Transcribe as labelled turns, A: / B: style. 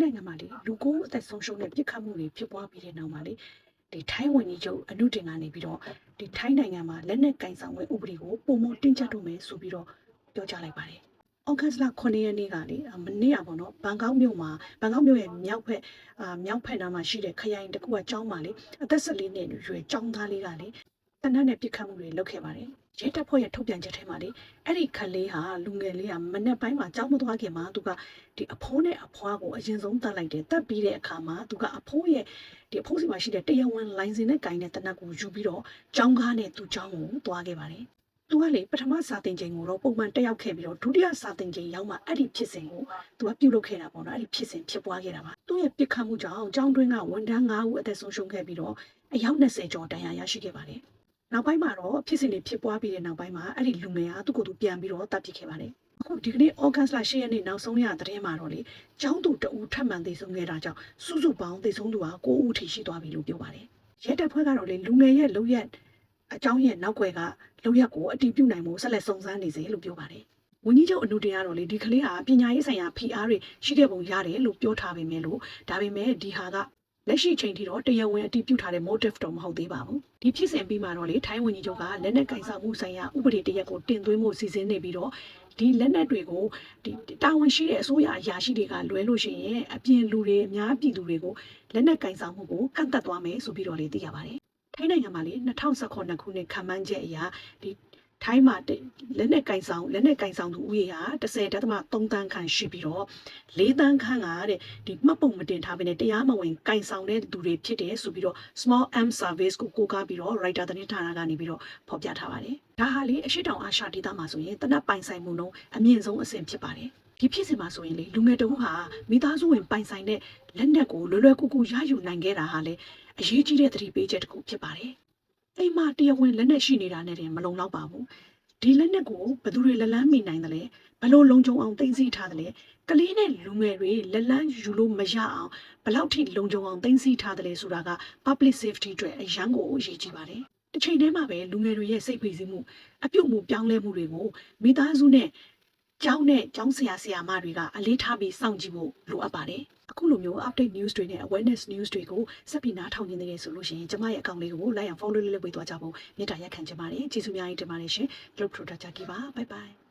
A: နိုင်ငံမှာလေလူကိုအသက်ဆုံးရှုံးတဲ့ပြစ်ခတ်မှုတွေဖြစ်ပွားပြီးတဲ့နောက်မှာလေဒီထိုင်းဝန်ကြီးချုပ်အနုတင်ကနေပြီးတော့ဒီထိုင်းနိုင်ငံမှာလက်နက်ကင်ဆောင်ဝဲဥပဒေကိုပုံမတင်းကျပ်တော့မယ်ဆိုပြီးတော့ပြောကြားလိုက်ပါတယ်။ဩဂတ်စ်လ9ရက်နေ့ကလေမနေ့ကပေါ့နော်ဘန်ကောက်မြို့ရဲ့မြောက်ဖက်နားမှာရှိတဲ့ခရိုင်တစ်ခုကကျောင်းမှာလေအသက်14နှစ်ရွယ်ကျောင်းသားလေးကလေတနက်နဲ့ပြစ်ခတ်မှုတွေလုပ်ခဲ့ပါတယ်။ရဲတပ်ဖွဲ့ရဲ့ထုတ်ပြန်ချက်ထဲမှာလေအဲ့ဒီခလေးဟာလူငယ်လေးကမနေ့ပိုင်းမှာကျောင်းမသွားခင်မှာသူကဒီအဖိုးနဲ့အဖွားကိုအရင်ဆုံးတတ်လိုက်တယ်။တတ်ပြီးတဲ့အခါမှာသူကအဖိုးရဲ့ဒီအဖိုးစီမှာရှိတဲ့တရားဝင်လိုင်စင်နဲ့ကင်တဲ့တနက်ကိုယူပြီးတော့ကျောင်းကားနဲ့သူ့ကျောင်းကိုသွားခဲ့ပါတယ်။သူကလေပထမစာသင်ချိန်ကိုတော့ပုံမှန်တက်ရောက်ခဲ့ပြီးတော့ဒုတိယစာသင်ချိန်ရောက်မှအဲ့ဒီဖြစ်စဉ်ကိုသူကပြုလုပ်ခဲ့တာပေါ့နော်။အဲ့ဒီဖြစ်စဉ်ဖြစ်ပွားခဲ့တာပါ။သူ့ရဲ့ပြစ်ခတ်မှုကြောင့်ကျောင်းတွင်းကဝန်ထမ်း9ဦးအသက်ဆုံးရှုံးခဲ့ပြီးတော့အယောက်20ကျော်ဒဏ်ရာရရှိခဲ့ပါတယ်။နောက်ပိုင်းမှာတော့ဖြစ်စဉ်တွေဖြစ်ပွားပြီးတဲ့နောက်ပိုင်းမှာအဲ့ဒီလူငယ်ကသူ့ကိုယ်သူပြန်ပြီးတော့တပ်ပစ်ခဲ့ပါတယ်။အခုဒီကနေ့ဩဂတ်စ်လ10ရက်နေ့နောက်ဆုံးရသတင်းမှာတော့လေကျောင်းသူတအူထပ်မံသေဆုံးခဲ့တာကြောင့်စုစုပေါင်းသေဆုံးသူက9ဦးထိရှိသွားပြီလို့ပြောပါတယ်။ရဲတပ်ဖွဲ့ကတော့လေလူငယ်ရဲ့လုံရက်အကြောင်းရဲ့နောက်ွယ်ကလုံရက်ကိုအတည်ပြုနိုင်မှုဆက်လက်စုံစမ်းနေစေလို့ပြောပါတယ်။ဝန်ကြီးချုပ်အနုတင်ကတော့လေဒီကလေးဟာပညာရေးဆိုင်ရာ PR တွေရှိခဲ့ပုံရတယ်လို့ပြောထားပေမဲ့ဒီဟာကလက်ရှိချိန်ထိတော့တရားဝင်အတည်ပြုထားတဲ့ motive တော့မဟုတ်သေးပါဘူး။ဒီဖြစ်စဉ်ပြီးမှတော့လေထိုင်းဝန်ကြီးချုပ်ကလက်နက်ကင်ဆောင်မှုဆိုင်ရာဥပဒေတရက်ကိုတင်သွင်းမှုစီစဉ်နေပြီးတော့ဒီလက်နက်တွေကိုဒီတာဝန်ရှိတဲ့အစိုးရအရာရှိတွေကလွဲလို့ရှိရင်အပြင်လူတွေအများပြည်သူတွေကိုလက်နက်ကင်ဆောင်မှုကိုကန့်သတ်သွားမယ်ဆိုပြီးတော့လေသိရပါတယ်။ထိုင်းနိုင်ငံမှာလေ2019ခုနှစ်ခန့်မှန်းချက်အရဒီထိုင်းမှာလက်နက်ကင်ဆောင်သူဦးရေဟာ10.3 တန်းခန့်ရှိပြီးတော့4တန်းခန့်ကတဲ့ဒီမှတ်ပုံမတင်ထားဘဲနဲ့တရားမဝင်ကင်ဆောင်တဲ့သူတွေဖြစ်တယ်ဆိုပြီးတော့ Small Arms Service ကိုကိုးကားပြီးတော့ Reuters သတင်းဌာနကနေပြီးတော့ဖော်ပြထားပါတယ်။ဒါဟာလေအရှေ့တောင်အာရှဒေသမှာဆိုရင်တနက်ပိုင်ဆိုင်မှုနှုန်းအမြင့်ဆုံးအဆင့်ဖြစ်ပါတယ်။ဒီဖြစ်စဉ်မှာဆိုရင်လေလူငယ်တဦးဟာမိသားစုဝင်ပိုင်ဆိုင်တဲ့လက်နက်ကိုလွယ်လွယ်ကူကူရယူနိုင်ခဲ့တာဟာလေအရေးကြီးတဲ့သတိပေးချက်တစ်ခုဖြစ်ပါတယ်။အိမ်မှာတရားဝင်လက်နက်ရှိနေတာနဲ့တင်မလုံလောက်ပါဘူး။ဒီလက်နက်ကိုဘယ်သူတွေလက်လန်းမိနိုင်တယ်လဲဘယ်လိုလုံခြုံအောင်သိသိထားတယ်လဲကလေးနဲ့လူငယ်တွေလက်လန်းယူလို့မရအောင်ဘယ်လောက်ထိလုံခြုံအောင်သိသိထားတယ်လဲဆိုတာက public safety အတွက်အရန်ကိုအရေးကြီးပါတယ်။တစ်ချိန်တည်းမှာပဲလူငယ်တွေရဲ့စိတ်ဖိစီးမှုအပြုတ်မှုပြောင်းလဲမှုတွေကိုမိသားစုနဲ့ကျောင်းဆရာမတွေကအလေးထားပြီးစောင့်ကြည့်ဖို့လိုအပ်ပါတယ်။အခုလိုမျိုး update news တွေနဲ့ awareness news တွေကိုဆက်ပြီးနားထောင်နေတယ်ဆိုလို့ရှိရင်ကျမရဲ့အကောင့်လေးကို like and follow လေးလုပ်ပေးသွားကြဖို့မေတ္တာရပ်ခံချင်ပါတယ်။ကျေးဇူးများကြီးတင်ပါတယ်ရှင်။ Group Product ကြပါ bye bye